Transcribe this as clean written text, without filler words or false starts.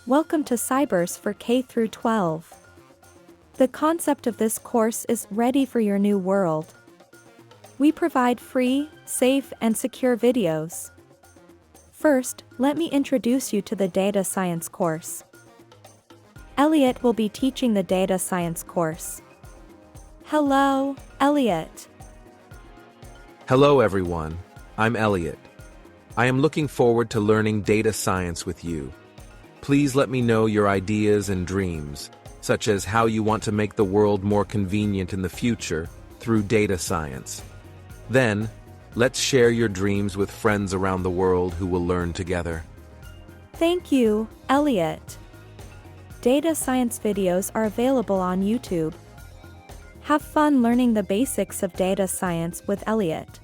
Welcome to Cybers for K through 12. The concept of this course is ready for your new world. We provide free, safe, and secure videos. First, let me introduce you to the data science course. Elliot will be teaching the data science course. Hello, Elliot. Hello everyone, I'm Elliot. I am looking forward to learning data science with you. Please let me know your ideas and dreams, such as how you want to make the world more convenient in the future through data science. Then, let's share your dreams with friends around the world who will learn together. Thank you, Elliot. Data science videos are available on YouTube. Have fun learning the basics of data science with Elliot.